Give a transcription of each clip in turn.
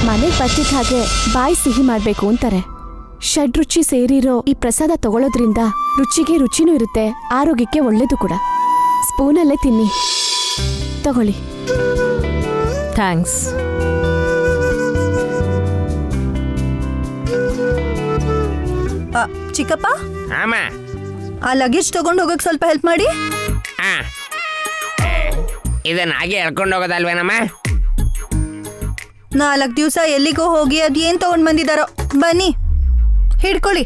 ಮನೆಗೆ ಬರ್ತಿದ್ದ ಹಾಗೆ ಬಾಯಿ ಸಿಹಿ ಮಾಡ್ಬೇಕು ಅಂತಾರೆ. ಷಡ್ರುಚಿ ಸೇರಿರೋ ಈ ಪ್ರಸಾದ ತಗೊಳ್ಳೋದ್ರಿಂದ ರುಚಿಗೆ ರುಚಿನೂ ಇರುತ್ತೆ, ಆರೋಗ್ಯಕ್ಕೆ ಒಳ್ಳೇದು ಕೂಡ. ಸ್ಪೂನಲ್ಲೇ ತಿನ್ನಿ. ತಗೊಳ್ಳಿ. ಥ್ಯಾಂಕ್ಸ್. ಚಿಕ್ಕಪ್ಪ, ಆ ಲಗೇಜ್ ತಗೊಂಡು ಹೋಗಕ್ ಸ್ವಲ್ಪ ಹೆಲ್ಪ್ ಮಾಡಿ. ಇದನ್ನ ಹಾಗೆ ಎಳ್ಕೊಂಡು ಹೋಗೋದಲ್ವೇನಮ್ಮ? 4 ದಿವಸ ಎಲ್ಲಿಗೋ ಹೋಗಿ ಅದೇನ್ ತಗೊಂಡ್ ಬಂದಿದಾರೋ. ಬನ್ನಿ ಹಿಡ್ಕೊಳ್ಳಿ.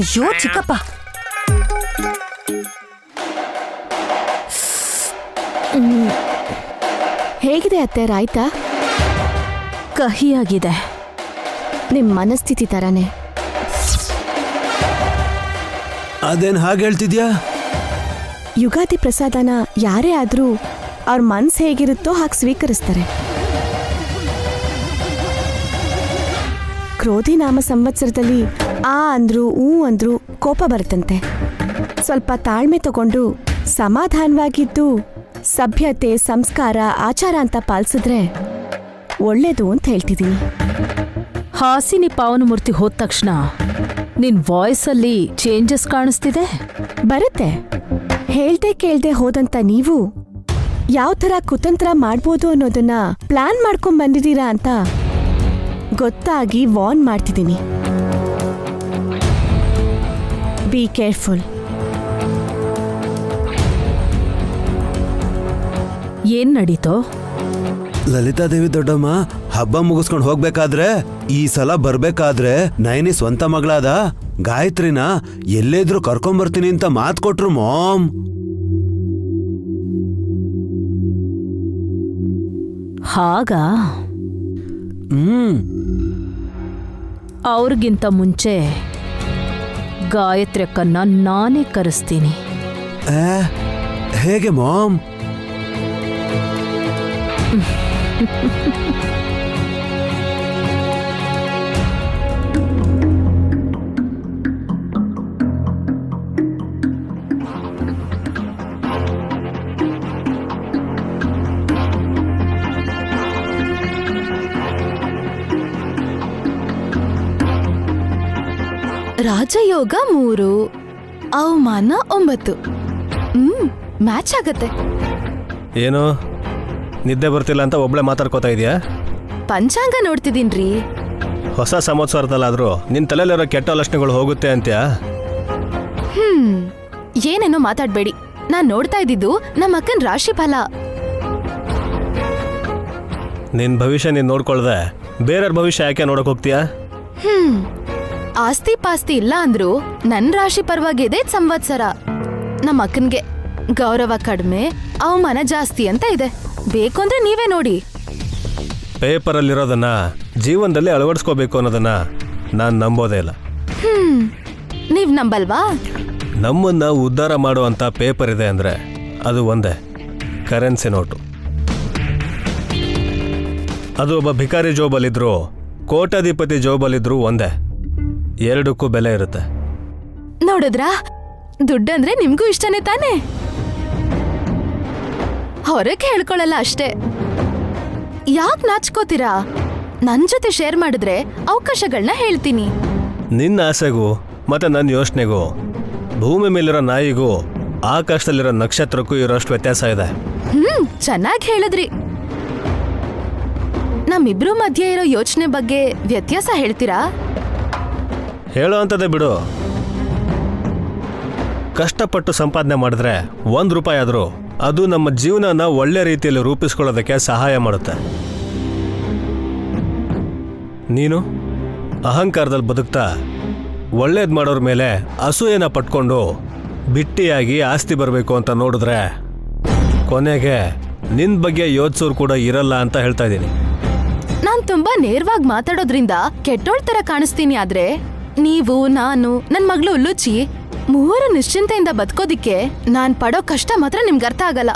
ಅಯ್ಯೋ ಚಿಕ್ಕಪ್ಪ, ಹೇಗಿದೆ ಅತ್ತೆ ರಾಯ್ತಾ? ಕಹಿಯಾಗಿದೆ. ನಿಮ್ ಮನಸ್ಥಿತಿ ತರಾನೇ. ಅದೇನ್ ಹಾಗೆ ಹೇಳ್ತಿದ್ಯಾ? ಯುಗಾದಿ ಪ್ರಸಾದನ ಯಾರೇ ಆದ್ರೂ ಅವ್ರ ಮನ್ಸು ಹೇಗಿರುತ್ತೋ ಹಾಗೆ ಸ್ವೀಕರಿಸ್ತಾರೆ. ಕ್ರೋಧಿ ನಾಮ ಸಂವತ್ಸರದಲ್ಲಿ ಆ ಅಂದ್ರು ಅಂದ್ರು ಕೋಪ ಬರುತ್ತಂತೆ. ಸ್ವಲ್ಪ ತಾಳ್ಮೆ ತಗೊಂಡು ಸಮಾಧಾನವಾಗಿದ್ದು ಸಭ್ಯತೆ, ಸಂಸ್ಕಾರ, ಆಚಾರ ಅಂತ ಪಾಲಿಸಿದ್ರೆ ಒಳ್ಳೇದು ಅಂತ ಹೇಳ್ತಿದ್ದೀನಿ. ಹಾಸಿನಿ ಪಾವನಮೂರ್ತಿ ಹೋದ ತಕ್ಷಣ ನಿನ್ ವಾಯ್ಸಲ್ಲಿ ಚೇಂಜಸ್ ಕಾಣಿಸ್ತಿದೆ. ಬರುತ್ತೆ. ಹೇಳ್ದೆ ಕೇಳ್ದೆ ಹೋದಂತ ನೀವು ಯಾವ ಥರ ಕುತಂತ್ರ ಮಾಡ್ಬೋದು ಅನ್ನೋದನ್ನ ಪ್ಲಾನ್ ಮಾಡ್ಕೊಂಡ್ ಬಂದಿದ್ದೀರಾ ಅಂತ ಗೊತ್ತಾಗಿ ವಾರ್ನ್ ಮಾಡ್ತಿದ್ದೀನಿ. Be careful. ಏನ್ ನಡೀತೋ? ಲಲಿತಾದೇವಿ ದೊಡ್ಡಮ್ಮ ಹಬ್ಬ ಮುಗಿಸ್ಕೊಂಡು ಹೋಗ್ಬೇಕಾದ್ರೆ, ಈ ಸಲ ಬರ್ಬೇಕಾದ್ರೆ ನಯನಿ ಸ್ವಂತ ಮಗಳಾದ ಗಾಯತ್ರಿನ ಎಲ್ಲೇದ್ರು ಕರ್ಕೊಂಬರ್ತೀನಿ ಅಂತ ಮಾತು ಕೊಟ್ರು ಮಾಮ್. ಹಾಗಾ? ಅವ್ರಿಗಿಂತ ಮುಂಚೆ ಗಾಯತ್ರಿ ಅಕ್ಕನ್ನ ನಾನೇ ಕರೆಸ್ತೀನಿ. ಹೇಗೆ ಮಾಮ್? ರಾಜಯೋಗ 3, ಅವಮಾನ 9. ಮ್ಯಾಚ್ ಆಗತ್ತೆ. ಏನು ನಿದ್ದೆ ಬರ್ತಿಲ್ಲ ಅಂತ ಒಬ್ಳೆ ಮಾತಾಡ್ಕೋತಾ ಇದೆಯಾ? ಪಂಚಾಂಗ ನೋಡ್ತಿದ್ದೀನ್ರಿ. ಹೊಸ ಸಂವತ್ಸರದಲ್ಲಾದ್ರೂ ನಿನ್ ತಲೆಯಲ್ಲಿರೋ ಕೆಟ್ಟ ಲಕ್ಷಣಗಳು ಹೋಗುತ್ತೆ ಅಂತ್ಯಾ? ಏನೇನೋ ಮಾತಾಡ್ಬೇಡಿ. ನಾನ್ ನೋಡ್ತಾ ಇದ್ದಿದ್ದು ನಮ್ಮ ಅಕ್ಕನ ರಾಶಿ ಫಲ. ನಿನ್ ಭವಿಷ್ಯ ನೀನ್ ನೋಡ್ಕೊಳ್ದೆ ಬೇರೆಯವ್ರ ಭವಿಷ್ಯ ಯಾಕೆ ನೋಡಕ್ ಹೋಗ್ತೀಯಾ? ಆಸ್ತಿ ಪಾಸ್ತಿ ಇಲ್ಲ ಅಂದ್ರು ನನ್ ರಾಶಿ ಪರವಾಗಿದೆ ಸಂವತ್ಸರ. ನಮ್ಮ ಅಕ್ಕನ್ಗೆ ಗೌರವ ಕಡಿಮೆ, ಅವಮಾನ ಜಾಸ್ತಿ ಅಂತ ಇದೆ. ಬೇಕು ಅಂದ್ರೆ ನೀವೇ ನೋಡಿ. ಪೇಪರಲ್ಲಿರೋದನ್ನ ಜೀವನದಲ್ಲಿ ಅಳವಡಿಸ್ಕೋಬೇಕು ಅನ್ನೋದನ್ನ ನಾನು ನಂಬೋದೇ ಇಲ್ಲ. ನೀವ್ ನಂಬಲ್ವಾ? ನಮ್ಮನ್ನ ಉದ್ಧಾರ ಮಾಡುವಂತ ಪೇಪರ್ ಇದೆ ಅಂದ್ರೆ ಅದು ಒಂದೇ, ಕರೆನ್ಸಿ ನೋಟು. ಅದು ಒಬ್ಬ ಭಿಕಾರಿ ಜೋಬಲ್ಲಿದ್ರು ಕೋಟ್ಯಾಧಿಪತಿ ಜೋಬಲ್ಲಿದ್ರು ಒಂದೇ, ಎರಡಕ್ಕೂ ಬೆಲೆ ಇರುತ್ತೆ. ನೋಡಿದ್ರಾ, ದುಡ್ಡಂದ್ರೆ ನಿಮ್ಗೂ ಇಷ್ಟನೇ ತಾನೆ? ಹೊರಗೆ ಹೇಳ್ಕೊಳಲ್ಲ ಅಷ್ಟೇ. ಯಾಕೆ ನಾಚ್ಕೋತೀರಾ? ನನ್ ಜೊತೆ ಶೇರ್ ಮಾಡಿದ್ರೆ ಅವಕಾಶಗಳನ್ನ ಹೇಳ್ತೀನಿ. ನಿನ್ನ ಆಸೆಗೂ ಮತ್ತೆ ನನ್ನ ಯೋಚನೆಗೂ, ಭೂಮಿ ಮೇಲಿರೋ ನಾಯಿಗೂ ಆಕಾಶದಲ್ಲಿರೋ ನಕ್ಷತ್ರಕ್ಕೂ ಇರೋಷ್ಟು ವ್ಯತ್ಯಾಸ ಇದೆ. ಚೆನ್ನಾಗಿ ಹೇಳಿದ್ರಿ. ನಮ್ಮಿಬ್ರು ಮಧ್ಯೆ ಇರೋ ಯೋಚನೆ ಬಗ್ಗೆ ವ್ಯತ್ಯಾಸ ಹೇಳ್ತೀರಾ? ಹೇಳೋ ಅಂತದೇ ಬಿಡು. ಕಷ್ಟಪಟ್ಟು ಸಂಪಾದನೆ ಮಾಡಿದ್ರೆ 1 ರೂಪಾಯಿ ಆದರೂ ಅದು ನಮ್ಮ ಜೀವನನ ಒಳ್ಳೆ ರೀತಿಯಲ್ಲಿ ರೂಪಿಸ್ಕೊಳ್ಳೋದಕ್ಕೆ ಸಹಾಯ ಮಾಡುತ್ತೆ. ನೀನು ಅಹಂಕಾರದಲ್ಲಿ ಬದುಕ್ತಾ ಒಳ್ಳೇದು ಮಾಡೋರ ಮೇಲೆ ಅಸೂಯೆನ ಪಟ್ಕೊಂಡು ಬಿಟ್ಟಿಯಾಗಿ ಆಸ್ತಿ ಬರಬೇಕು ಅಂತ ನೋಡಿದ್ರೆ ಕೊನೆಗೆ ನಿನ್ನ ಬಗ್ಗೆ ಯೋಚಿಸೋರು ಕೂಡ ಇರಲ್ಲ ಅಂತ ಹೇಳ್ತಾ ಇದ್ದೀನಿ. ನಾನ್ ತುಂಬಾ ನೇರವಾಗಿ ಮಾತಾಡೋದ್ರಿಂದ ಕೆಟ್ಟೋಳ್ ತರ ಕಾಣಿಸ್ತೀನಿ. ಆದ್ರೆ ನೀವು, ನಾನು, ನನ್ ಮಗಳು ಉಲ್ಲುಚಿ 3 ನಿಶ್ಚಿಂತೆಯಿಂದ ಬದುಕೋದಿಕ್ಕೆ ನಾನ್ ಪಡೋ ಕಷ್ಟ ಮಾತ್ರ ನಿಮ್ಗೆ ಅರ್ಥ ಆಗಲ್ಲ.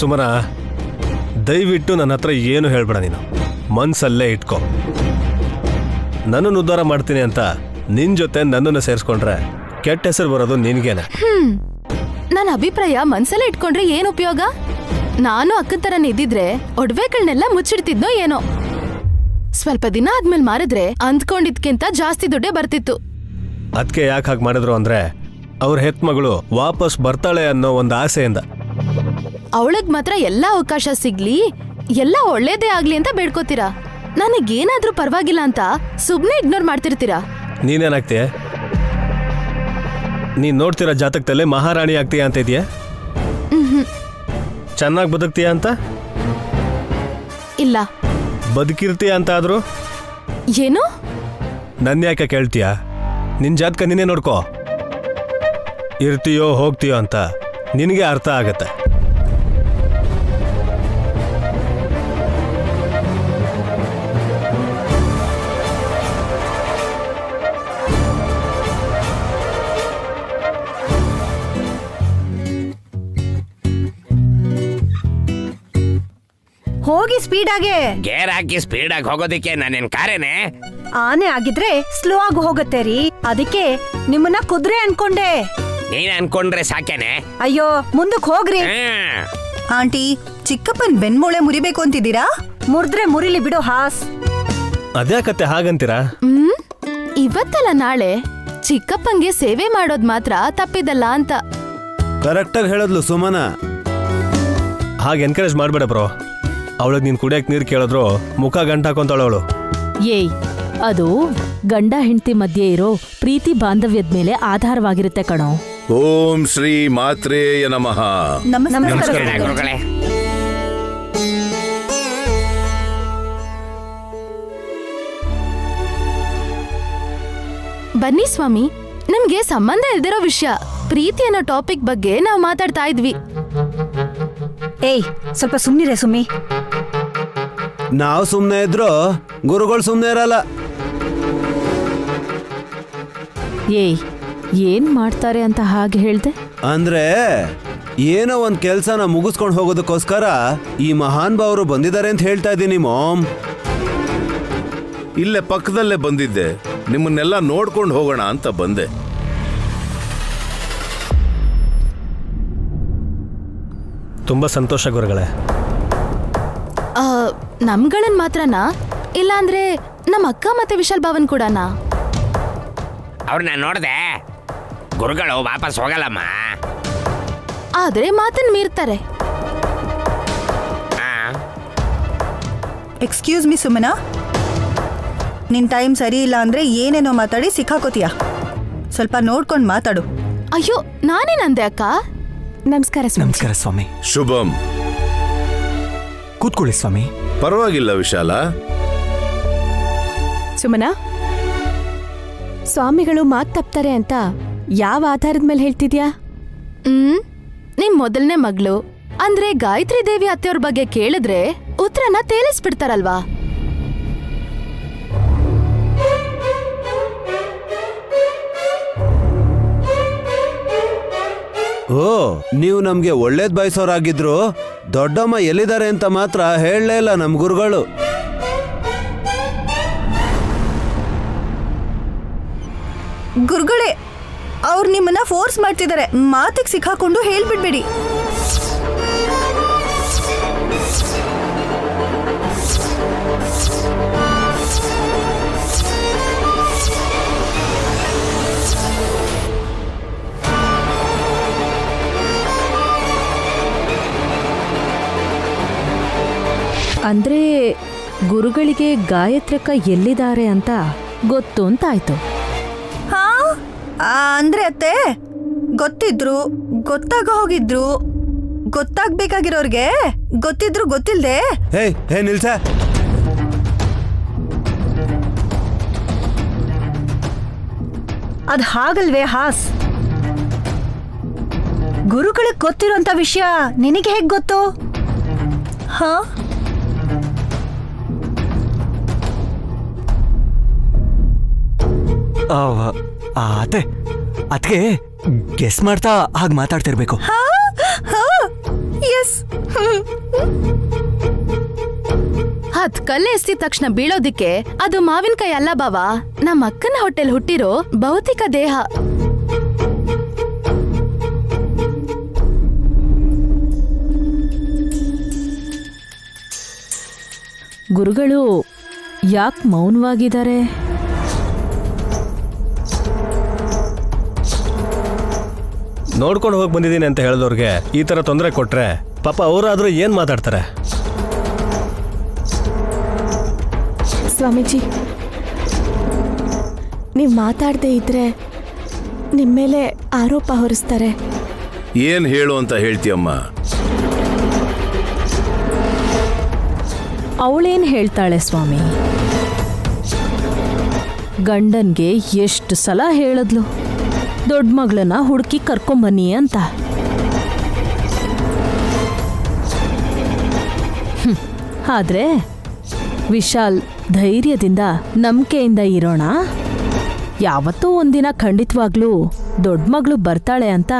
ಸುಮನ, ದಯವಿಟ್ಟು ನನ್ನ ಹತ್ರ ಏನು ಹೇಳ್ಬೇಡ. ನೀನು ಮನ್ಸಲ್ಲೇ ಇಟ್ಕೋ. ನನ್ನನ್ನು ಉದ್ಧಾರ ಮಾಡ್ತೀನಿ ಅಂತ ನಿನ್ ಜೊತೆ ನನ್ನನ್ನು ಸೇರಿಸ್ಕೊಂಡ್ರೆ ಕೆಟ್ಟ ಹೆಸರು ಬರೋದು ನಿನ್ಗೇನೆ. ನನ್ನ ಅಭಿಪ್ರಾಯ ಮನ್ಸಲ್ಲೇ ಇಟ್ಕೊಂಡ್ರೆ ಏನ್ ಉಪಯೋಗ? ನಾನು ಅಕ್ಕನ ತರ ಇದ್ದಿದ್ರೆ ಒಡವೆಗಳನ್ನೆಲ್ಲ ಮುಚ್ಚಿಡ್ತಿದ್ನೋ ಏನೋ. ಸ್ವಲ್ಪ ದಿನ ಆದ್ಮೇಲೆ ಮಾರಿದ್ರೆ ಅಂದ್ಕೊಂಡಿದ್ಕಿಂತ ಜಾಸ್ತಿ ದುಡ್ಡೇ ಬರ್ತಿತ್ತು. ಅದಕ್ಕೆ ಯಾಕೆ ಹಾಗೆ ಮಾಡಿದ್ರು ಅಂದ್ರೆ ಅವ್ರ ಹೆತ್ಮಗಳು ವಾಪಸ್ ಬರ್ತಾಳೆ ಅನ್ನೋ ಒಂದು ಆಸೆಯಿಂದ. ಅವಳಗ್ ಮಾತ್ರ ಎಲ್ಲಾ ಅವಕಾಶ ಸಿಗ್ಲಿ, ಎಲ್ಲ ಒಳ್ಳೇದೇ ಆಗ್ಲಿ ಅಂತ ಬೇಡ್ಕೋತೀರಾ. ನನಗೇನಾದ್ರೂ ಪರವಾಗಿಲ್ಲ ಅಂತ ಸುಮ್ನೆ ಇಗ್ನೋರ್ ಮಾಡ್ತಿರ್ತೀರಾ. ನೀನೇನಾಗ್ತೀಯ? ನೀನ್ ನೋಡ್ತಿರೋ ಜಾತಕದಲ್ಲಿ ಮಹಾರಾಣಿ ಆಗ್ತೀಯ ಅಂತ ಇದೆಯಾ? ಚೆನ್ನಾಗಿ ಬದುಕ್ತೀಯ ಅಂತ? ಇಲ್ಲ. ಬದುಕಿರ್ತೀಯ ಅಂತ ಆದ್ರೂ ಏನು? ನನ್ನ ಯಾಕೆ ಕೇಳ್ತೀಯ? ನಿನ್ ಜಾತಕ ನೀನೇ ನೋಡ್ಕೋ. ಇರ್ತೀಯೋ ಹೋಗ್ತೀಯೋ ಅಂತ ನಿನಗೆ ಅರ್ಥ ಆಗತ್ತೆ. ಹೋಗಿ ಸ್ಪೀಡ್ ಆಗಿ. ಗೇರ್ ಹಾಕಿ ಸ್ಪೀಡ್ ಆಗಿ ಹೋಗೋದಿಕ್ಕೆ ನಾನೇನ್ ಕಾರೇನೆ? ಆನೆ ಆಗಿದ್ರೆ ಸ್ಲೋ ಆಗಿ ಹೋಗತ್ತೆ ರೀ. ಅದಕ್ಕೆ ನಿಮ್ಮನ್ನ ಕುದುರೆ ಅನ್ಕೊಂಡೆ. ನೀನ್ ಅನ್ಕೊಂಡ್ರೆ ಸಾಕೇನೆ. ಅಯ್ಯೋ ಮುಂದಕ್ಕೆ ಹೋಗ್ರಿ. ಆಂಟಿ, ಚಿಕ್ಕಪ್ಪನ್ ಬೆನ್ಮೂಳೆ ಮುರಿಬೇಕು ಅಂತಿದ್ದೀರಾ? ಮುರಿದ್ರೆ ಮುರಿಲಿ ಬಿಡು ಹಾಸ್. ಅದ್ಯಾಕತ್ತೆ ಹಾಗಂತೀರಾ? ಇವತ್ತಲ್ಲ ನಾಳೆ ಚಿಕ್ಕಪ್ಪಂಗೆ ಸೇವೆ ಮಾಡೋದ್ ಮಾತ್ರ ತಪ್ಪಿದಲ್ಲ ಅಂತ. ಕರೆಕ್ಟಾಗಿ ಹೇಳಿದ್ಲು ಸುಮನ. ಹಾಗೆ ಎನ್ಕರೇಜ್ ಮಾಡ್ಬೇಡ ಬ್ರೋ. ಅವಳಿಗೆ ನೀನ್ ಕುಡಿಯಕ್ ನೀರು ಕೇಳಿದ್ರು ಮುಖ ಗಂಟ ಹಾಕೊಂತಾಳವಳು. ಏಯ್, ಅದು ಗಂಡ ಹೆಂಡತಿ ಮಧ್ಯೆ ಇರೋ ಪ್ರೀತಿ ಬಾಂಧವ್ಯದ ಮೇಲೆ ಆಧಾರವಾಗಿರುತ್ತೆ ಕಣೋ. ಓಂ ಶ್ರೀ ಮಾತ್ರೇಯ ನಮಃ. ನಮಸ್ಕಾರ. ಗುರುಗಳೇ, ಬನ್ನಿ ಸ್ವಾಮಿ, ನಮ್ಗೆ ಸಂಬಂಧ ಇಲ್ದಿರೋ ವಿಷಯ ಪ್ರೀತಿ ಅನ್ನೋ ಟಾಪಿಕ್ ಬಗ್ಗೆ ನಾವು ಮಾತಾಡ್ತಾ ಇದ್ವಿ. ಏಯ್ ಸ್ವಲ್ಪ ಸುಮ್ನಿರೆ ಸುಮ್ಮಿ. ನಾವು ಸುಮ್ಮನೆ ಇದ್ರು ಗುರುಗಳು ಸುಮ್ಮನೆ ಇರಲ್ಲ. ಏಯ್, ಏನ್ ಮಾಡ್ತಾರೆ ಅಂತ ಹಾಗೆ ಹೇಳ್ದೆ? ಅಂದ್ರೆ ಏನೋ ಒಂದ್ ಕೆಲ್ಸನ ಮುಗಿಸ್ಕೊಂಡು ಹೋಗೋದಕ್ಕೋಸ್ಕರ ಈ ಮಹಾನ್ ಭಾವರು ಬಂದಿದ್ದಾರೆ ಅಂತ ಹೇಳ್ತಾ ಇದ್ದೀನಿ ಮಾಮ್. ಇಲ್ಲೇ ಪಕ್ಕದಲ್ಲೇ ಬಂದಿದ್ದೆ, ನಿಮ್ಮನ್ನೆಲ್ಲ ನೋಡ್ಕೊಂಡು ಹೋಗೋಣ ಅಂತ ಬಂದೆ. ತುಂಬಾ ಸಂತೋಷ ಗುರುಗಳೇ. ನಮ್ಗಳನ್ ಮಾತ್ರನಾ, ಇಲ್ಲಾಂದ್ರೆ ನಮ್ಮ ಅಕ್ಕ ಮತ್ತೆ ವಿಶಾಲ್ ಭಾವನ್ ಕೂಡನಾ? ಅವ್ರನ್ನ ನೋಡ್ದೆ. ಗುರುಗಳು ವಾಪಸ್ ಹೋಗಲ್ಲಮ್ಮ. ಆದ್ರೆ ಮಾತನ್ ಮೀರ್ತಾರೆ. ಎಕ್ಸ್ಕ್ಯೂಸ್ ಮಿ ಸುಮನಾ, ನಿನ್ ಟೈಮ್ ಸರಿ ಇಲ್ಲ ಅಂದ್ರೆ ಏನೇನೋ ಮಾತಾಡಿ ಸಿಕ್ಕಾಕೋತೀಯ. ಸ್ವಲ್ಪ ನೋಡ್ಕೊಂಡು ಮಾತಾಡು. ಅಯ್ಯೋ, ನಾನೇನಂದೆ ಅಕ್ಕ? ನಮಸ್ಕಾರ ಸ್ವಾಮಿ. ನಮಸ್ಕಾರ ಸ್ವಾಮಿ. ಶುಭಂ. ಕೂತ್ಕೊಳ್ಳಿ ಸ್ವಾಮಿ. ಪರವಾಗಿಲ್ಲ ವಿಶಾಲ. ಸುಮನಾ, ಸ್ವಾಮಿಗಳು ಮಾತ್ ತಪ್ತಾರೆ ಅಂತ ಯಾವ ಆಧಾರದ ಮೇಲೆ ಹೇಳ್ತಿದ್ಯಾ? ನಿಮ್ ಮೊದಲನೇ ಮಗಳು ಅಂದ್ರೆ ಗಾಯತ್ರಿ ದೇವಿ ಅತ್ತೆಯವ್ರ ಬಗ್ಗೆ ಕೇಳಿದ್ರೆ ಉತ್ತರನ ತೇಲಿಸ್ಬಿಡ್ತಾರಲ್ವಾ? ಓ, ನೀವು ನಮ್ಗೆ ಒಳ್ಳೇದ್ ಬಯಸೋರಾಗಿದ್ರು ದೊಡ್ಡಮ್ಮ ಎಲ್ಲಿದ್ದಾರೆ ಅಂತ ಮಾತ್ರ ಹೇಳಲೇ ಇಲ್ಲ ನಮ್ ಗುರುಗಳು. ಗುರುಗಳೇ, ಅವ್ರು ನಿಮ್ಮನ್ನ ಫೋರ್ಸ್ ಮಾಡ್ತಿದ್ದಾರೆ. ಮಾತಿಗೆ ಸಿಕ್ಕಾಕೊಂಡು ಹೇಳ್ಬಿಡ್ಬೇಡಿ. ಅಂದ್ರೆ ಗುರುಗಳಿಗೆ ಗಾಯತ್ರಕ್ಕ ಎಲ್ಲಿದ್ದಾರೆ ಅಂತ ಗೊತ್ತು ಅಂತಾಯ್ತು. ಹಾ, ಅಂದ್ರೆ ಅತ್ತೆ ಗೊತ್ತಿದ್ರು ಗೊತ್ತಾಗ ಹೋಗಿದ್ರು, ಗೊತ್ತಾಗ್ಬೇಕಾಗಿರೋರ್ಗೆ ಗೊತ್ತಿದ್ರು ಗೊತ್ತಿಲ್ದೆ. ಹೇ ನಿಲ್ಸ. ಅದ್ ಹಾಗಲ್ವೇ ಹಾಸ್? ಗುರುಗಳಿಗೆ ಗೊತ್ತಿರೋಂತ ವಿಷಯ ನಿನಗೆ ಹೇಗ್ ಗೊತ್ತು? ಹಾ, ಅದಕ್ಕೆ ಗೆಸ್ ಮಾಡ್ತಾ ಹಾಗೆ ಮಾತಾಡ್ತಿರ್ಬೇಕು. ಎಸ್. ಹತ್ ಕಲ್ಲೆ ಎಸ್ತಿದ ತಕ್ಷಣ ಬೀಳೋದಿಕ್ಕೆ ಅದು ಮಾವಿನಕಾಯಿ ಅಲ್ಲ ಬಾವ, ನಮ್ಮ ಅಕ್ಕನ ಹೊಟ್ಟೆಲ್ ಹುಟ್ಟಿರೋ ಭೌತಿಕ ದೇಹ. ಗುರುಗಳು ಯಾಕೆ ಮೌನವಾಗಿದ್ದಾರೆ? ನೋಡ್ಕೊಂಡು ಹೋಗಿ ಬಂದಿದ್ದೀನಿ ಅಂತ ಹೇಳಿದವ್ರಿಗೆ ಈ ಥರ ತೊಂದರೆ ಕೊಟ್ರೆ ಪಾಪ ಅವರಾದರೂ ಏನು ಮಾತಾಡ್ತಾರೆ? ಸ್ವಾಮೀಜಿ, ನೀವು ಮಾತಾಡದೇ ಇದ್ರೆ ನಿಮ್ಮ ಮೇಲೆ ಆರೋಪ ಹೊರಿಸ್ತಾರೆ. ಏನ್ ಹೇಳು ಅಂತ ಹೇಳ್ತೀಯಮ್ಮ? ಅವಳೇನು ಹೇಳ್ತಾಳೆ ಸ್ವಾಮಿ? ಗಂಡನ್ಗೆ ಎಷ್ಟು ಸಲ ಹೇಳಿದ್ಲು ದೊಡ್ಡ ಮಗಳನ್ನ ಹುಡುಕಿ ಕರ್ಕೊಂಬನ್ನಿ ಅಂತ. ಆದ್ರೆ ವಿಶಾಲ್ ಧೈರ್ಯದಿಂದ ನಂಬಿಕೆಯಿಂದ ಇರೋಣ, ಯಾವತ್ತೂ ಒಂದಿನ ಖಂಡಿತವಾಗ್ಲೂ ದೊಡ್ಡ ಮಗಳು ಬರ್ತಾಳೆ ಅಂತ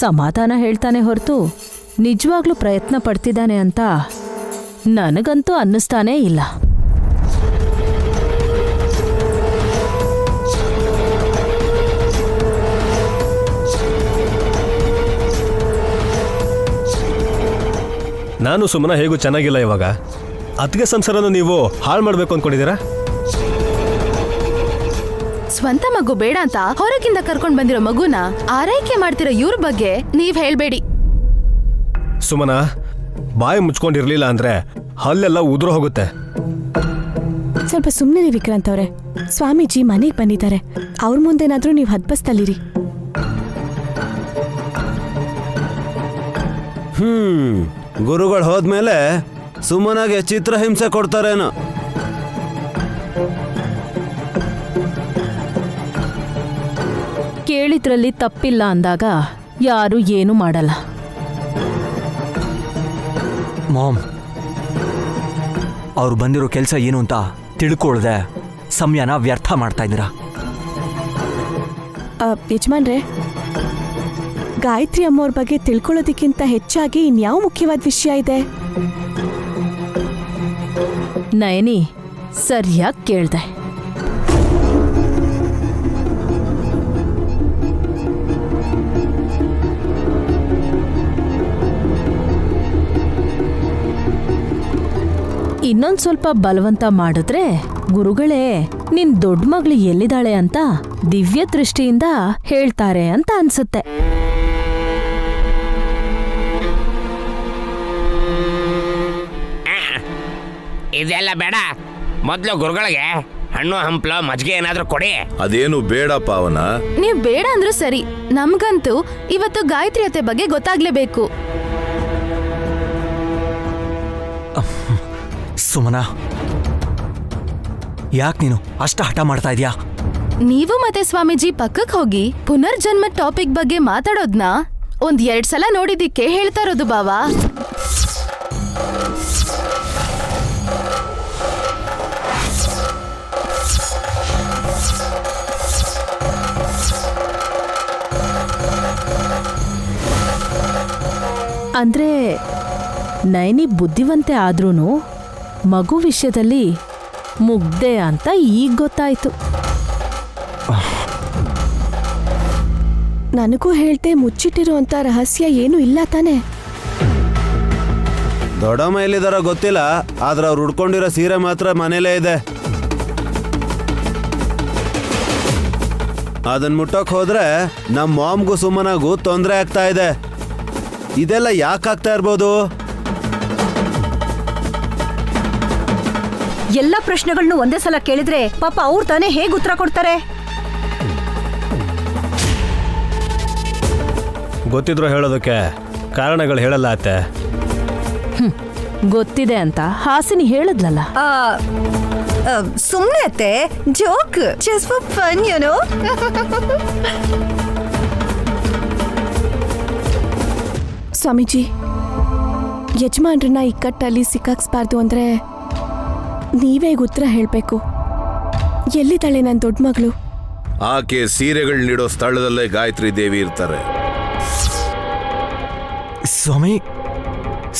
ಸಮಾಧಾನ ಹೇಳ್ತಾನೆ ಹೊರತು ನಿಜವಾಗ್ಲೂ ಪ್ರಯತ್ನ ಪಡ್ತಿದ್ದಾನೆ ಅಂತ ನನಗಂತೂ ಅನ್ನಿಸ್ತಾನೇ ಇಲ್ಲ. ನಾನು ಸುಮ್ಮನೆ ಹೇಗೂ ಚೆನ್ನಾಗಿಲ್ಲ ಇವಾಗ. ಅತ್ತಿಗೆ ಸಂಸಾರನ ನೀವು ಹಾಳು ಮಾಡಬೇಕು ಅಂದ್ಕೊಂಡಿದ್ದೀರಾ? ಸ್ವಂತ ಮಗು ಬೇಡ ಅಂತ ಹೊರಗಿಂದ ಕರ್ಕೊಂಡ್ ಬಂದಿರೋ ಮಗುನ ಆರೈಕೆ ಮಾಡ್ತಿರೋ ಇವ್ರ ಬಗ್ಗೆ ನೀವ್ ಹೇಳ್ಬೇಡಿ. ಸುಮನ, ಬಾಯಿ ಮುಚ್ಕೊಂಡಿರ್ಲಿಲ್ಲ ಅಂದ್ರೆ ಹಲ್ಲೆಲ್ಲ ಉದುರು ಹೋಗುತ್ತೆ. ಸ್ವಲ್ಪ ಸುಮ್ಮನೆ ವಿಕ್ರಾಂತ್ ಅವರೇ, ಸ್ವಾಮೀಜಿ ಮನೆಗೆ ಬಂದಿದ್ದಾರೆ. ಅವ್ರ ಮುಂದೇನಾದ್ರೂ ನೀವು ಹದ್ಬಸ್ತಲ್ಲಿರಿ. ಗುರುಗಳು ಹೋದ್ಮೇಲೆ ಸುಮ್ಮನಾಗೆ ಚಿತ್ರಹಿಂಸೆ ಕೊಡ್ತಾರೇನೋ. ಕೇಳಿದ್ರಲ್ಲಿ ತಪ್ಪಿಲ್ಲ ಅಂದಾಗ ಯಾರು ಏನೂ ಮಾಡಲ್ಲ. ಮಾಮ್, ಅವ್ರು ಬಂದಿರೋ ಕೆಲಸ ಏನು ಅಂತ ತಿಳ್ಕೊಳ್ದೆ ಸಮಯನ ವ್ಯರ್ಥ ಮಾಡ್ತಾ ಇದ್ದೀರಾ. ಯಜಮಾನ್ರೆ, ಗಾಯತ್ರಿ ಅಮ್ಮವ್ರ ಬಗ್ಗೆ ತಿಳ್ಕೊಳ್ಳೋದಕ್ಕಿಂತ ಹೆಚ್ಚಾಗಿ ಇನ್ಯಾವ ಮುಖ್ಯವಾದ ವಿಷಯ ಇದೆ? ನಯನಿ, ಸರಿಯಾಗಿ ಕೇಳ್ದೆ. ಇನ್ನೊಂದ್ ಸ್ವಲ್ಪ ಬಲವಂತ ಮಾಡಿದ್ರೆ ಗುರುಗಳೇ ನಿನ್ ದೊಡ್ಡ ಮಗಳು ಎಲ್ಲಿದ್ದಾಳೆ ಅಂತ ದಿವ್ಯ ದೃಷ್ಟಿಯಿಂದ ಹೇಳ್ತಾರೆ ಅಂತ ಅನ್ಸುತ್ತೆ. ಇದೆಲ್ಲ ಬೇಡ. ಮೊದಲು ಗುರುಗಳಿಗೆ ಹಣ್ಣು ಹಂಪ್ಲ ಮಜ್ಜಿಗೆ ಏನಾದ್ರೂ ಕೊಡಿ. ಅದೇನು ಬೇಡ ಪಾವನ. ನೀವ್ ಬೇಡ ಅಂದ್ರೂ ಸರಿ, ನಮ್ಗಂತೂ ಇವತ್ತು ಗಾಯತ್ರಿ ಅತ್ತೆ ಬಗ್ಗೆ ಗೊತ್ತಾಗ್ಲೇಬೇಕು. ಸುಮನ, ಯಾಕೆ ನೀನು ಅಷ್ಟ ಹಠ ಮಾಡ್ತಾ ಇದೀಯಾ? ನೀವು ಮತ್ತೆ ಸ್ವಾಮೀಜಿ ಪಕ್ಕಕ್ಕೆ ಹೋಗಿ ಪುನರ್ಜನ್ಮ ಟಾಪಿಕ್ ಬಗ್ಗೆ ಮಾತಾಡೋದ್ನ 1-2 ಸಲ ನೋಡಿದಿಕ್ಕೆ ಹೇಳ್ತಾ ಇರೋದು ಬಾವಾ. ಅಂದ್ರೆ ನಯನಿ ಬುದ್ಧಿವಂತೆ ಆದ್ರೂನು ಮಗು ವಿಷಯದಲ್ಲಿ ಮುಗ್ದೆ ಅಂತ ಈಗ ಗೊತ್ತಾಯ್ತು. ನನಗೂ ಹೇಳ್ದೆ ಮುಚ್ಚಿಟ್ಟಿರುವಂತ ರಹಸ್ಯ ಏನೂ ಇಲ್ಲ ತಾನೆ? ದೊಡ್ಡಮ್ಮ ಎಲ್ಲಿದಾರ ಗೊತ್ತಿಲ್ಲ, ಆದ್ರೆ ಅವ್ರು ಉಡ್ಕೊಂಡಿರೋ ಸೀರೆ ಮಾತ್ರ ಮನೇಲೇ ಇದೆ. ಅದನ್ನ ಮುಟ್ಟಕ್ ಹೋದ್ರೆ ನಮ್ಮ ಮಾಮ್ಗೂ ಸುಮ್ಮನಾಗೂ ತೊಂದರೆ ಆಗ್ತಾ ಇದೆ. ಇದೆಲ್ಲ ಯಾಕಾಗ್ತಾ ಇರ್ಬೋದು? ಎಲ್ಲ ಪ್ರಶ್ನೆಗಳನ್ನು ಒಂದೇ ಸಲ ಕೇಳಿದ್ರೆ ಪಾಪ ಅವ್ರು ತಾನೇ ಹೇಗೆ ಉತ್ತರ ಕೊಡ್ತಾರೆ? ಗೊತ್ತಿದ್ರು ಹೇಳೋದಕ್ಕೆ ಕಾರಣಗಳು ಹೇಳಲ್ಲ ಅತ್ತೆ. ಗೊತ್ತಿದೆ ಅಂತ ಹಾಸಿನಿ ಹೇಳಿದ್ಲಲ್ಲ. ಸುಮ್ಮನೆ ಅತ್ತೆ, joke, just for fun, you know. Swamiji, ಯಜಮಾನ್ರನ್ನ ಇಕ್ಕಟ್ಟಲ್ಲಿ ಸಿಕ್ಕಾಕ್ಸ್ಬಾರ್ದು ಅಂದ್ರೆ ನೀವೇ ಉತ್ತರ ಹೇಳ್ಬೇಕು. ಎಲ್ಲಿದ್ದಾಳೆ ನನ್ನ ದೊಡ್ಡ ಮಗಳು? ಆಕೆ ಸೀರೆಗಳು ನೀಡೋ ಸ್ಥಳದಲ್ಲೇ ಗಾಯತ್ರಿ ದೇವಿ ಇರ್ತಾರೆ. ಸ್ವಾಮಿ,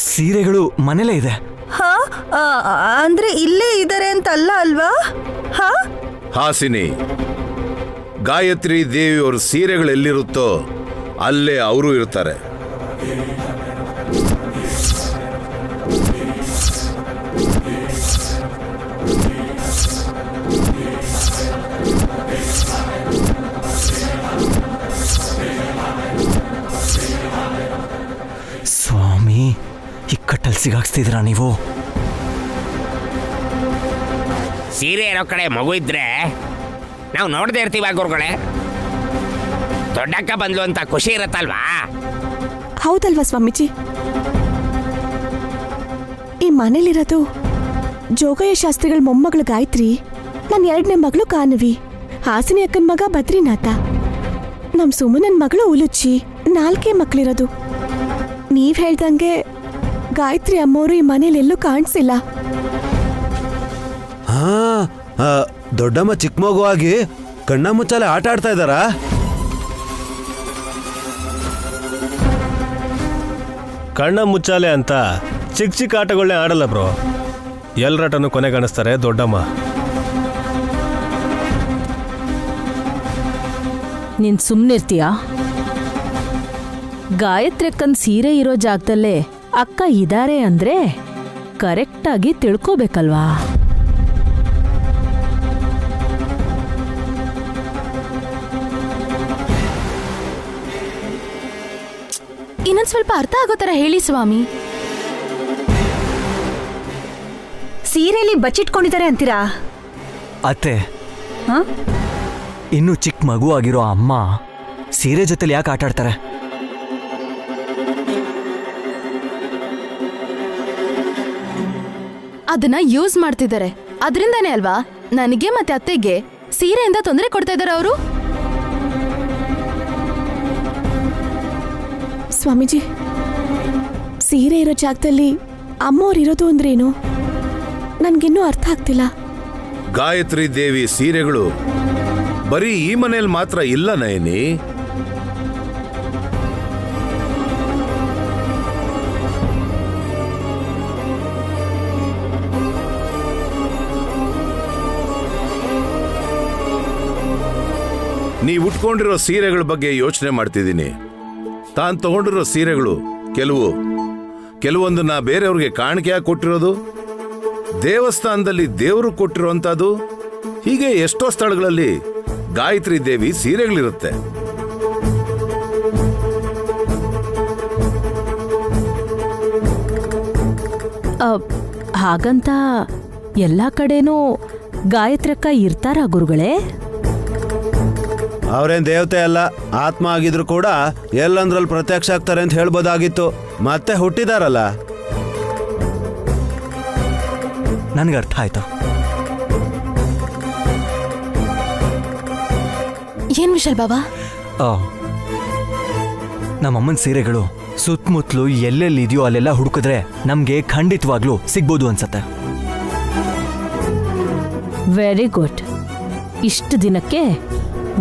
ಸೀರೆಗಳು ಮನೇಲೇ ಇದೆ. ಹಾ, ಅಂದ್ರೆ ಇಲ್ಲೇ ಇದ್ದಾರೆ ಅಂತ ಅಲ್ಲ ಅಲ್ವಾ? ಹಾ, ಹಾಸಿನಿ, ಗಾಯತ್ರಿ ದೇವಿಯವ್ರ ಸೀರೆಗಳು ಎಲ್ಲಿರುತ್ತೋ ಅಲ್ಲೇ ಅವರು ಇರ್ತಾರೆ. ಸಿಗಾಕ್ಸ್ತಿದ್ದೀರಾ ನೀವು? ಸೀರೆ ಇರೋ ಕಡೆ ಮಗು ಇದ್ರೆ ನಾವು ನೋಡದೆ ಇರ್ತೀವ ಗುರುಗಳೇ. ದೊಡ್ಡಕ್ಕ ಬಂದ್ಲು ಅಂತ ಖುಷಿ ಇರತ್ತಲ್ವಾ? ಹೌದಲ್ವಾ ಸ್ವಾಮೀಜಿ? ಈ ಮನೇಲಿರೋದು ಜೋಗಯ್ಯ ಶಾಸ್ತ್ರಿಗಳ ಮೊಮ್ಮಗಳು ಗಾಯತ್ರಿ, ನನ್ನ 2ನೇ ಮಗಳು ಕಾನವಿ, ಹಾಸಿನಿ ಅಕ್ಕನ ಮಗ ಬದ್ರಿನಾಥ, ನಮ್ ಸುಮನನ್ ಮಗಳು ಉಲುಚ್ಚಿ, 4 ಮಕ್ಳಿರೋದು. ನೀವ್ ಹೇಳ್ದಂಗೆ ಗಾಯತ್ರಿ ಅಮ್ಮೋರು ಈ ಮನೇಲಿ ಎಲ್ಲೂ ಕಾಣಿಸಿಲ್ಲ. ಹಾ ದೊಡ್ಡಮ್ಮ ಚಿಕ್ಕ ಮಗುವಾಗಿ ಕಣ್ಣ ಮುಚ್ಚಾಲೆ ಆಟ ಆಡ್ತಾ ಇದ್ದಾರಾ? ಕಣ್ಣ ಮುಚ್ಚಾಲೆ ಅಂತ ಚಿಕ್ಕ ಚಿಕ್ಕ ಆಟಗಳನ್ನೇ ಆಡಲ್ಲ ಬ್ರೋ. ಎಲ್ಲರಾಟನು ಕೊನೆಗಾಣಿಸ್ತಾರೆ ದೊಡ್ಡಮ್ಮ. ನೀನ್ ಸುಮ್ನಿರ್ತೀಯಾ? ಗಾಯತ್ರಿ ಅಕ್ಕನ್ ಸೀರೆ ಇರೋ ಜಾಗದಲ್ಲೇ ಅಕ್ಕ ಇದಾರೆ ಅಂದ್ರೆ ಕರೆಕ್ಟಾಗಿ ತಿಳ್ಕೋಬೇಕಲ್ವಾ? ಇನ್ನೊಂದ್ ಸ್ವಲ್ಪ ಅರ್ಥ ಆಗೋ ತರ ಹೇಳಿ ಸ್ವಾಮಿ. ಸೀರೆಯಲ್ಲಿ ಬಚ್ಚಿಟ್ಕೊಂಡಿದ್ದಾರೆ ಅಂತೀರಾ? ಅತ್ತೆ, ಇನ್ನು ಚಿಕ್ಕ ಮಗು ಆಗಿರೋ ಅಮ್ಮ ಸೀರೆ ಜೊತೆಲಿ ಯಾಕೆ ಆಟ ಆಡ್ತಾರೆ? ಅದನ್ನ ಯೂಸ್ ಮಾಡ್ತಿದ್ದಾರೆ. ಅದರಿಂದಾನೇ ಅಲ್ವಾ ನನಗೆ ಮತ್ತೆ ಅತ್ತೆಗೆ ಸೀರೆಯಿಂದ ತೊಂದರೆ ಕೊಡ್ತಾ ಇದ್ದಾರೆ ಅವರು. ಸ್ವಾಮೀಜಿ, ಸೀರೆ ಇರೋ ಜಾಗದಲ್ಲಿ ಅಮ್ಮೋರಿರೋದು ಅಂದ್ರೇನು? ನನ್ಗಿನ್ನೂ ಅರ್ಥ ಆಗ್ತಿಲ್ಲ. ಗಾಯತ್ರಿ ದೇವಿ ಸೀರೆಗಳು ಬರೀ ಈ ಮನೇಲಿ ಮಾತ್ರ ಇಲ್ಲ ನಯನಿ. ನೀವು ಉಟ್ಕೊಂಡಿರೋ ಸೀರೆಗಳ ಬಗ್ಗೆ ಯೋಚನೆ ಮಾಡ್ತಿದ್ದೀನಿ. ತಾನು ತಗೊಂಡಿರೋ ಸೀರೆಗಳು ಕೆಲವೊಂದನ್ನ ಬೇರೆಯವ್ರಿಗೆ ಕಾಣಿಕೆಯಾಗಿ ಕೊಟ್ಟಿರೋದು, ದೇವಸ್ಥಾನದಲ್ಲಿ ದೇವರು ಕೊಟ್ಟಿರೋಂಥದ್ದು, ಹೀಗೆ ಎಷ್ಟೋ ಸ್ಥಳಗಳಲ್ಲಿ ಗಾಯತ್ರಿ ದೇವಿ ಸೀರೆಗಳಿರುತ್ತೆ. ಹಾಗಂತ ಎಲ್ಲಾ ಕಡೆನೂ ಗಾಯತ್ರಕ್ಕ ಇರ್ತಾರ ಗುರುಗಳೇ? ಅವ್ರೇನ್ ದೇವತೆ ಅಲ್ಲ, ಆತ್ಮ ಆಗಿದ್ರು ಕೂಡ ಎಲ್ಲಂದ್ರಲ್ಲಿ ಪ್ರತ್ಯಕ್ಷ ಆಗ್ತಾರೆ ಅಂತ ಹೇಳ್ಬೋದಾಗಿತ್ತು. ಮತ್ತೆ ಹುಟ್ಟಿದಾರಲ್ಲ. ನನಗೆ ಅರ್ಥ ಆಯ್ತು. ಏನ್ ವಿಶಾಲ್ ಬಾಬಾ? ನಮ್ಮಮ್ಮನ ಸೀರೆಗಳು ಸುತ್ತಮುತ್ತಲು ಎಲ್ಲೆಲ್ಲಿ ಇದೆಯೋ ಅಲ್ಲೆಲ್ಲ ಹುಡುಕಿದ್ರೆ ನಮ್ಗೆ ಖಂಡಿತವಾಗ್ಲೂ ಸಿಗ್ಬೋದು ಅನ್ಸತ್ತೆ. Very good. ಇಷ್ಟು ದಿನಕ್ಕೆ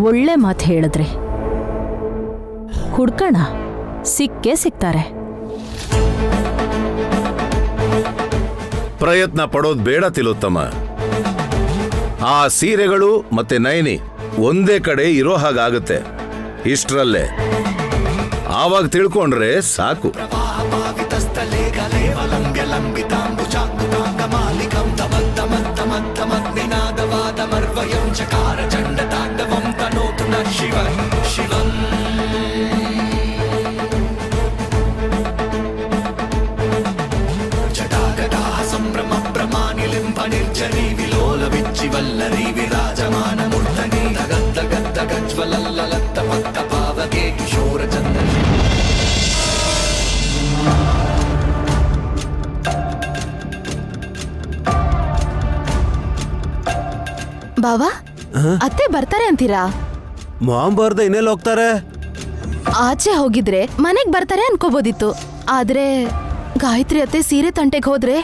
ಒಳ್ಳೆ ಮಾತು ಹೇಳಿದ್ರಿ. ಹುಡ್ಕಣ, ಸಿಕ್ಕೇ ಸಿಗ್ತಾರೆ. ಪ್ರಯತ್ನ ಪಡೋದು ಬೇಡ ತಿಲೋತ್ತಮ. ಆ ಸೀರೆಗಳು ಮತ್ತೆ ನಯನಿ ಒಂದೇ ಕಡೆ ಇರೋ ಹಾಗಾಗುತ್ತೆ. ಇಷ್ಟರಲ್ಲೇ ಆವಾಗ ತಿಳ್ಕೊಂಡ್ರೆ ಸಾಕು. ಬಾವಾ, ಅತ್ತೆ ಬರ್ತಾರೆ ಅಂತೀರಾ? ಮಾಮ್ ಬರ್ದೆ ಇನ್ನೆಲ್ಲಿ ಹೋಗ್ತಾರೆ? ಆಚೆ ಹೋಗಿದ್ರೆ ಮನೆಗ್ ಬರ್ತಾರೆ ಅನ್ಕೋಬೋದಿತ್ತು. ಆದ್ರೆ ಗಾಯತ್ರಿ ಅತ್ತೆ ಸೀರೆ ತಂಟೆಗೆ ಹೋದ್ರೆ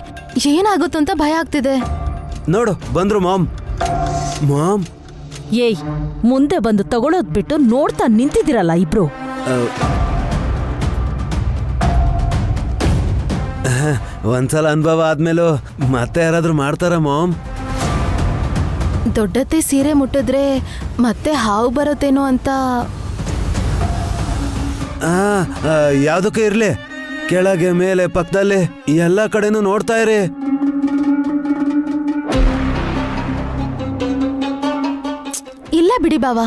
ಏನಾಗುತ್ತೋ ಅಂತ ಭಯ ಆಗ್ತಿದೆ. ನೋಡು ಬಂದ್ರು ಮಾಮ್. ಮಾಮ್, ಏಯ್, ಮುಂದೆ ಬಂದು ತಗೊಳೋದ್ ಬಿಟ್ಟು ನೋಡ್ತಾ ನಿಂತಿದ್ದೀರಲ್ಲ ಇಬ್ರು. ಒಂದ್ಸಲ ಅನುಭವ ಆದ್ಮೇಲೂ ಮತ್ತೆ ಯಾರಾದ್ರೂ ಮಾಡ್ತಾರ ಮಾಮ್? ದೊಡ್ಡತ್ತೆ ಸೀರೆ ಮುಟ್ಟಿದ್ರೆ ಮತ್ತೆ ಹಾವು ಬರುತ್ತೇನೋ ಅಂತ. ಯಾವ್ದಕ್ಕೆ ಇರ್ಲಿ, ಕೆಳಗೆ ಮೇಲೆ ಪಕ್ಕದಲ್ಲಿ ಎಲ್ಲ ಕಡೆನೂ ನೋಡ್ತಾ ಇರಿ. ಇಲ್ಲ ಬಿಡಿ ಬಾವಾ.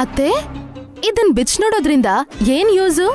ಅತ್ತೆ, ಇದನ್ ಬಿಚ್ ನೋಡೋದ್ರಿಂದ ಏನ್ ಯೂಸು?